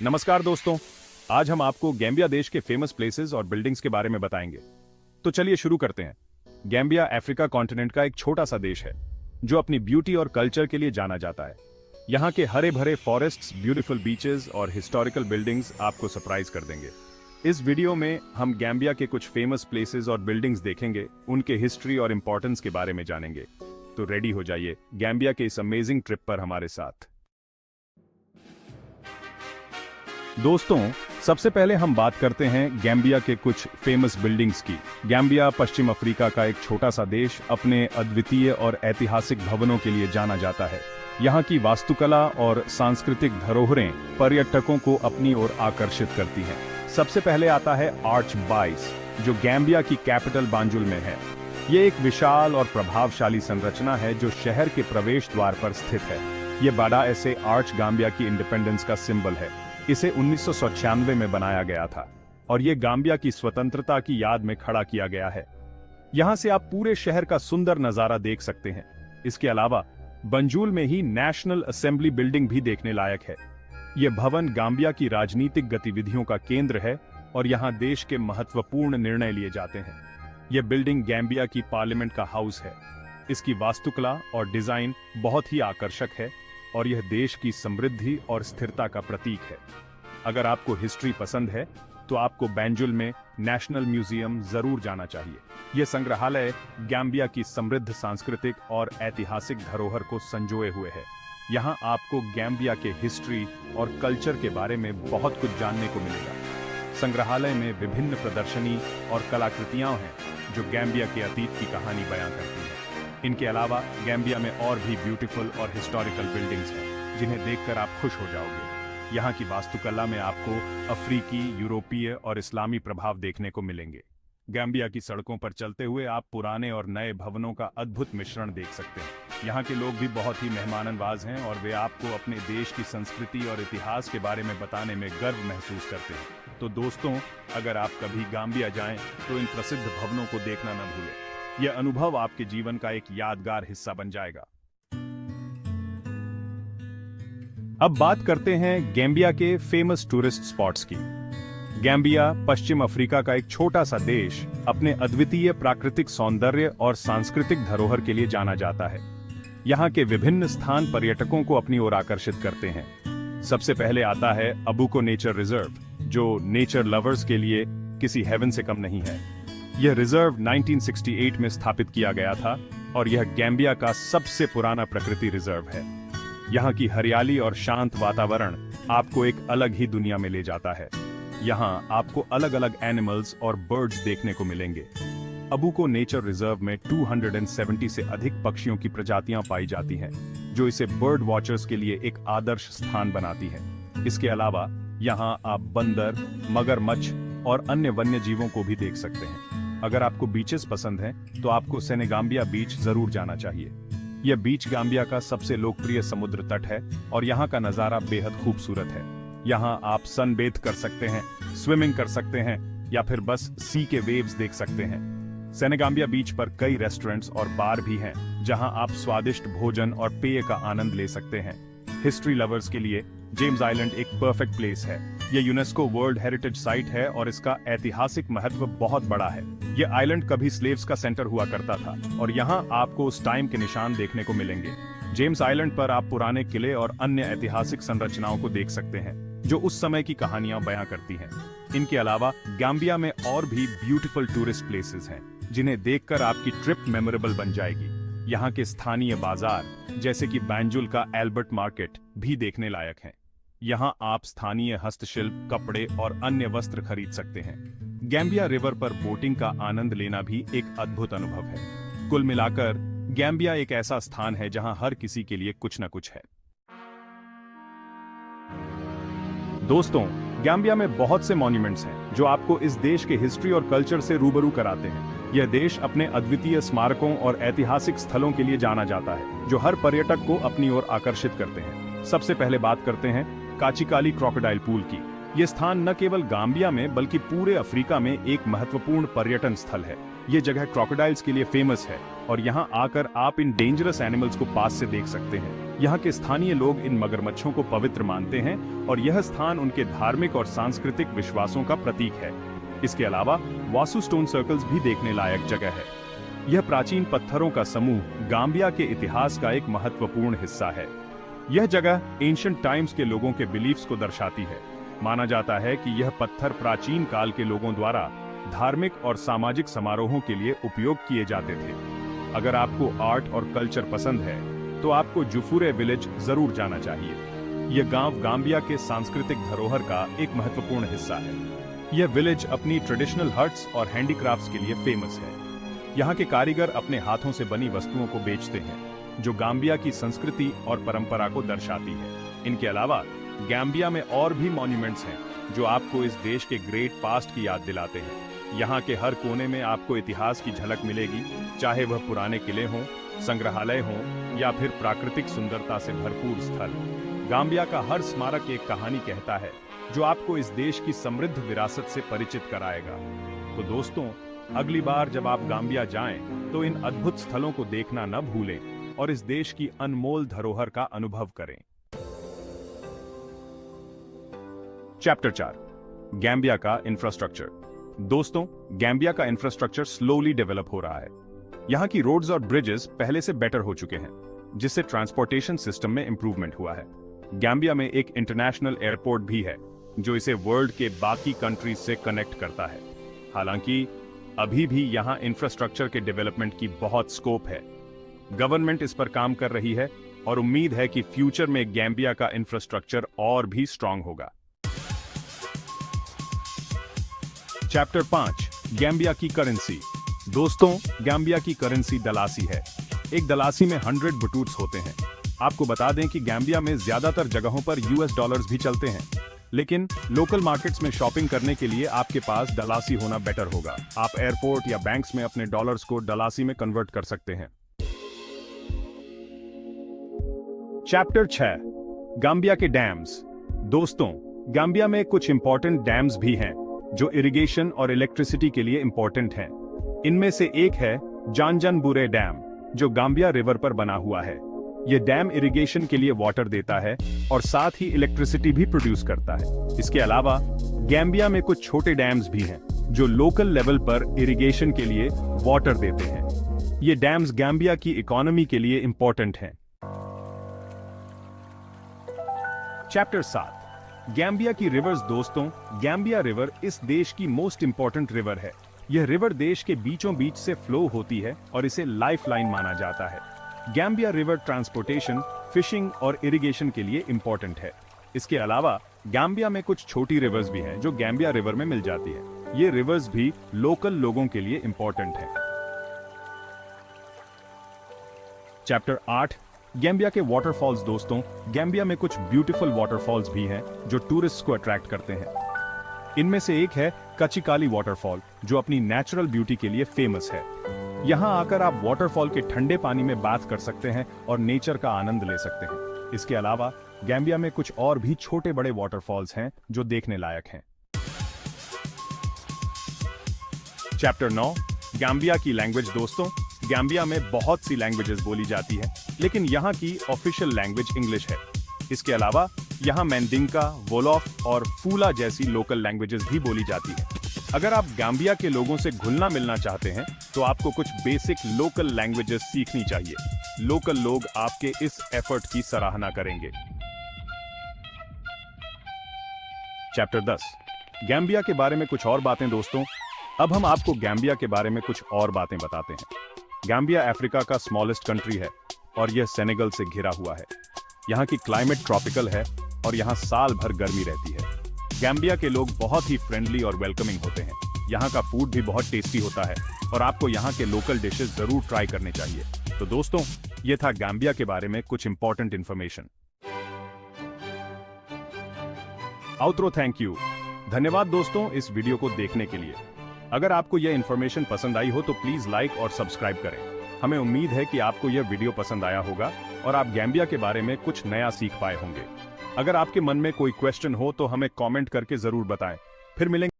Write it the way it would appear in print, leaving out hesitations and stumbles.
नमस्कार दोस्तों, आज हम आपको गैम्बिया देश के फेमस प्लेसेस और बिल्डिंग्स के बारे में बताएंगे। तो चलिए शुरू करते हैं। गैम्बिया अफ्रीका कॉन्टिनेंट का एक छोटा सा देश है जो अपनी ब्यूटी और कल्चर के लिए जाना जाता है। यहाँ के हरे भरे फॉरेस्ट्स, ब्यूटीफुल बीचेस और हिस्टोरिकल बिल्डिंग्स आपको सरप्राइज कर देंगे। इस वीडियो में हम गैम्बिया के कुछ फेमस प्लेसेस और बिल्डिंग्स देखेंगे, उनके हिस्ट्री और इंपॉर्टेंस के बारे में जानेंगे। तो रेडी हो जाइए गैम्बिया के इस अमेजिंग ट्रिप पर हमारे साथ। दोस्तों, सबसे पहले हम बात करते हैं गैम्बिया के कुछ फेमस बिल्डिंग्स की। गैम्बिया पश्चिम अफ्रीका का एक छोटा सा देश अपने अद्वितीय और ऐतिहासिक भवनों के लिए जाना जाता है। यहाँ की वास्तुकला और सांस्कृतिक धरोहरें पर्यटकों को अपनी ओर आकर्षित करती हैं। सबसे पहले आता है आर्च बाइस, जो गैम्बिया की कैपिटल बांजुल में है। ये एक विशाल और प्रभावशाली संरचना है जो शहर के प्रवेश द्वार पर स्थित है। ये बड़ा ऐसे आर्च गाम्बिया की इंडिपेंडेंस का सिंबल है। इसे 1996 में बनाया गया था और ये गाम्बिया की स्वतंत्रता की याद में खड़ा किया गया है। यहाँ से आप पूरे शहर का सुंदर नजारा देख सकते हैं। इसके अलावा बंजुल में ही नेशनल असेंबली बिल्डिंग भी देखने लायक है। ये भवन गाम्बिया की राजनीतिक गतिविधियों का केंद्र है और यहाँ देश के महत्वपूर्ण निर्णय लिए जाते हैं। ये बिल्डिंग गैम्बिया की पार्लियामेंट का हाउस है। इसकी वास्तुकला और डिजाइन बहुत ही आकर्षक है और यह देश की समृद्धि और स्थिरता का प्रतीक है। अगर आपको हिस्ट्री पसंद है तो आपको बैंजुल में नेशनल म्यूजियम जरूर जाना चाहिए। यह संग्रहालय गैम्बिया की समृद्ध सांस्कृतिक और ऐतिहासिक धरोहर को संजोए हुए है। यहाँ आपको गैम्बिया के हिस्ट्री और कल्चर के बारे में बहुत कुछ जानने को मिलेगा। संग्रहालय में विभिन्न प्रदर्शनी और कलाकृतियां हैं जो गैम्बिया के अतीत की कहानी बयां करती हैं। इनके अलावा गैम्बिया में और भी ब्यूटीफुल और हिस्टोरिकल बिल्डिंग्स हैं जिन्हें देखकर आप खुश हो जाओगे। यहाँ की वास्तुकला में आपको अफ्रीकी, यूरोपीय और इस्लामी प्रभाव देखने को मिलेंगे। गैम्बिया की सड़कों पर चलते हुए आप पुराने और नए भवनों का अद्भुत मिश्रण देख सकते हैं। यहाँ के लोग भी बहुत ही मेहमाननवाज हैं और वे आपको अपने देश की संस्कृति और इतिहास के बारे में बताने में गर्व महसूस करते हैं। तो दोस्तों, अगर आप कभी गैम्बिया जाएं तो इन प्रसिद्ध भवनों को देखना न भूलें। यह अनुभव आपके जीवन का एक यादगार हिस्सा बन जाएगा। अब बात करते हैं गैम्बिया के फेमस टूरिस्ट स्पॉट्स की। गैम्बिया पश्चिम अफ्रीका का एक छोटा सा देश अपने अद्वितीय प्राकृतिक सौंदर्य और सांस्कृतिक धरोहर के लिए जाना जाता है। यहाँ के विभिन्न स्थान पर्यटकों को अपनी ओर आकर्षित करते हैं। सबसे पहले आता है अबुको नेचर रिजर्व, जो नेचर लवर्स के लिए किसी हेवन से कम नहीं है। यह रिजर्व 1968 में स्थापित किया गया था और यह गैम्बिया का सबसे पुराना प्रकृति रिजर्व है। यहाँ की हरियाली और शांत वातावरण आपको एक अलग ही दुनिया में ले जाता है। यहाँ आपको अलग अलग एनिमल्स और बर्ड्स देखने को मिलेंगे। अबुको नेचर रिजर्व में 270 से अधिक पक्षियों की प्रजातियां पाई जाती हैं, जो इसे बर्ड वॉचर्स के लिए एक आदर्श स्थान बनाती है। इसके अलावा यहाँ आप बंदर, मगरमच्छ और अन्य वन्य जीवों को भी देख सकते हैं। अगर आपको बीचेस पसंद हैं, तो आपको सेनेगाम्बिया बीच जरूर जाना चाहिए। यह बीच गाम्बिया का सबसे लोकप्रिय समुद्र तट है और यहाँ का नजारा बेहद खूबसूरत है। यहाँ आप सनबेथ कर सकते हैं, स्विमिंग कर सकते हैं या फिर बस सी के वेव्स देख सकते हैं। सेनेगाम्बिया बीच पर कई रेस्टोरेंट्स और बार भी हैं, जहां आप स्वादिष्ट भोजन और पेय का आनंद ले सकते हैं। हिस्ट्री लवर्स के लिए जेम्स आइलैंड एक परफेक्ट प्लेस है। यह यूनेस्को वर्ल्ड हेरिटेज साइट है और इसका ऐतिहासिक महत्व बहुत बड़ा है। यह आइलैंड कभी स्लेव्स का सेंटर हुआ करता था और यहाँ आपको उस टाइम के निशान देखने को मिलेंगे। जेम्स आइलैंड पर आप पुराने किले और अन्य ऐतिहासिक संरचनाओं को देख सकते हैं जो उस समय की कहानियां बयां करती हैं। इनके अलावा गैम्बिया में और भी ब्यूटीफुल टूरिस्ट प्लेसेस हैं जिन्हें देखकर आपकी ट्रिप मेमोरेबल बन जाएगी। यहाँ के स्थानीय बाजार जैसे कि बैंजुल का एल्बर्ट मार्केट भी देखने लायक हैं। यहाँ आप स्थानीय हस्तशिल्प, कपड़े और अन्य वस्त्र खरीद सकते हैं। गैम्बिया रिवर पर बोटिंग का आनंद लेना भी एक अद्भुत अनुभव है। कुल मिलाकर गैम्बिया एक ऐसा स्थान है जहां हर किसी के लिए कुछ न कुछ है। दोस्तों, गैम्बिया में बहुत से मॉन्यूमेंट्स हैं जो आपको इस देश के हिस्ट्री और कल्चर से रूबरू कराते हैं। यह देश अपने अद्वितीय स्मारकों और ऐतिहासिक स्थलों के लिए जाना जाता है जो हर पर्यटक को अपनी ओर आकर्षित करते हैं। सबसे पहले बात करते हैं काचिकाली क्रोकोडाइल पूल की। यह स्थान न केवल गाम्बिया में बल्कि पूरे अफ्रीका में एक महत्वपूर्ण पर्यटन स्थल है। यह जगह क्रोकोडाइल्स के लिए फेमस है और यहाँ आकर आप इन डेंजरस एनिमल्स को पास से देख सकते हैं। यहाँ के स्थानीय लोग इन मगरमच्छों को पवित्र मानते हैं और यह स्थान उनके धार्मिक और सांस्कृतिक विश्वासों का प्रतीक है। इसके अलावा वासु स्टोन सर्कल्स भी देखने लायक जगह है। यह प्राचीन पत्थरों का समूह गाम्बिया के इतिहास का एक महत्वपूर्ण हिस्सा है। यह जगह एंशिएंट टाइम्स के लोगों के बिलीफ्स को दर्शाती है। माना जाता है कि यह पत्थर प्राचीन काल के लोगों द्वारा धार्मिक और सामाजिक समारोहों के लिए उपयोग किए जाते थे। अगर आपको आर्ट और कल्चर पसंद है तो आपको जुफुरे विलेज जरूर जाना चाहिए। यह गांव गाम्बिया के सांस्कृतिक धरोहर का एक महत्वपूर्ण हिस्सा है। यह विलेज अपनी ट्रेडिशनल हट्स और हैंडीक्राफ्ट्स के लिए फेमस है। यहाँ के कारीगर अपने हाथों से बनी वस्तुओं को बेचते हैं, जो गाम्बिया की संस्कृति और परंपरा को दर्शाती है। इनके अलावा गाम्बिया में और भी मॉन्यूमेंट्स हैं जो आपको इस देश के ग्रेट पास्ट की याद दिलाते हैं। यहाँ के हर कोने में आपको इतिहास की झलक मिलेगी, चाहे वह पुराने किले हों, संग्रहालय हों या फिर प्राकृतिक सुंदरता से भरपूर स्थल। गाम्बिया का हर स्मारक एक कहानी कहता है जो आपको इस देश की समृद्ध विरासत से परिचित कराएगा। तो दोस्तों, अगली बार जब आप गाम्बिया जाएं, तो इन अद्भुत स्थलों को देखना न भूलें और इस देश की अनमोल धरोहर का अनुभव करें। चैप्टर 4, गाम्बिया का इंफ्रास्ट्रक्चर। दोस्तों, गाम्बिया का इंफ्रास्ट्रक्चर स्लोली डेवलप हो रहा है। यहाँ की रोड्स और ब्रिजेस पहले से बेटर हो चुके हैं, जिससे ट्रांसपोर्टेशन सिस्टम में इंप्रूवमेंट हुआ है। गाम्बिया में एक इंटरनेशनल एयरपोर्ट भी है जो इसे वर्ल्ड के बाकी कंट्रीज से कनेक्ट करता है। हालांकि अभी भी यहाँ इंफ्रास्ट्रक्चर के डेवलपमेंट की बहुत स्कोप है। गवर्नमेंट इस पर काम कर रही है और उम्मीद है कि फ्यूचर में गाम्बिया का इंफ्रास्ट्रक्चर और भी स्ट्रांग होगा। चैप्टर 5, गाम्बिया की करेंसी। दोस्तों, गाम्बिया की करेंसी दलासी है। एक दलासी में 100 बटूट्स होते हैं। आपको बता दें कि गाम्बिया में ज्यादातर जगहों पर यूएस डॉलर्स भी चलते हैं, लेकिन लोकल मार्केट्स में शॉपिंग करने के लिए आपके पास दलासी होना बेटर होगा। आप एयरपोर्ट या बैंक्स में अपने डॉलर्स को दलासी में कन्वर्ट कर सकते हैं। चैप्टर 6, गाम्बिया के डैम्स। दोस्तों, गाम्बिया में कुछ इंपॉर्टेंट डैम्स भी हैं जो इरिगेशन और इलेक्ट्रिसिटी के लिए इंपॉर्टेंट हैं। इनमें से एक है जानजनबुरे डैम, जो गाम्बिया रिवर पर बना हुआ है। यह डैम इरिगेशन के लिए वाटर देता है और साथ ही इलेक्ट्रिसिटी भी प्रोड्यूस करता है। इसके अलावा गाम्बिया में कुछ छोटे डैम्स भी हैं जो लोकल लेवल पर इरिगेशन के लिए वाटर देते हैं। ये डैम्स गाम्बिया की इकोनॉमी के लिए इंपॉर्टेंट हैं। चैप्टर 7, गाम्बिया की रिवर्स। दोस्तों, गाम्बिया रिवर इस देश की मोस्ट इंपॉर्टेंट रिवर है। यह रिवर देश के बीचों बीच से फ्लो होती है और इसे लाइफलाइन माना जाता है। गाम्बिया रिवर ट्रांसपोर्टेशन, फिशिंग और इरिगेशन के लिए इंपॉर्टेंट है। इसके अलावा गाम्बिया में कुछ छोटी रिवर्स भी हैं जो गाम्बिया रिवर में मिल जाती है। ये रिवर्स भी लोकल लोगों के लिए इंपॉर्टेंट है। चैप्टर 8, गाम्बिया के वाटरफॉल्स। दोस्तों, गाम्बिया में कुछ ब्यूटीफुल वाटरफॉल्स भी हैं जो टूरिस्ट्स को अट्रैक्ट करते हैं। इनमें से एक है कचिकाली वाटरफॉल, जो अपनी नेचुरल ब्यूटी के लिए फेमस है। यहां आकर आप वाटरफॉल के ठंडे पानी में बाथ कर सकते हैं और नेचर का आनंद ले सकते हैं। इसके अलावा गाम्बिया में कुछ और भी छोटे बड़े वाटरफॉल्स हैं जो देखने लायक हैं। चैप्टर 9, गाम्बिया की लैंग्वेज। दोस्तों, गाम्बिया में बहुत सी लैंग्वेजेस बोली जाती है, लेकिन यहाँ की ऑफिशियल लैंग्वेज इंग्लिश है। इसके अलावा यहाँ मैंडिंका, वोलोफ और फूला जैसी लोकल लैंग्वेजेस भी बोली जाती है। अगर आप गाम्बिया के लोगों से घुलना मिलना चाहते हैं तो आपको कुछ बेसिक लोकल लैंग्वेजेस सीखनी चाहिए। लोकल लोग आपके इस एफर्ट की सराहना करेंगे। चैप्टर 10, गाम्बिया के बारे में कुछ और बातें। दोस्तों, अब हम आपको गाम्बिया के बारे में कुछ और बातें बताते हैं। गाम्बिया अफ्रीका का स्मॉलेस्ट कंट्री है और यह सेनेगल से घिरा हुआ है। यहाँ की क्लाइमेट ट्रॉपिकल है और यहाँ साल भर गर्मी रहती है। गाम्बिया के लोग बहुत ही फ्रेंडली और वेलकमिंग होते हैं। यहाँ का फूड भी बहुत टेस्टी होता है और आपको यहाँ के लोकल डिशेस जरूर ट्राई करने चाहिए। तो दोस्तों, ये था गाम्बिया के बारे में कुछ important information. Outro, thank you. धन्यवाद दोस्तों इस वीडियो को देखने के लिए। अगर आपको यह इंफॉर्मेशन पसंद आई हो तो प्लीज लाइक और सब्सक्राइब करें। हमें उम्मीद है कि आपको यह वीडियो पसंद आया होगा और आप गाम्बिया के बारे में कुछ नया सीख पाए होंगे। अगर आपके मन में कोई क्वेश्चन हो तो हमें कमेंट करके जरूर बताएं। फिर मिलेंगे।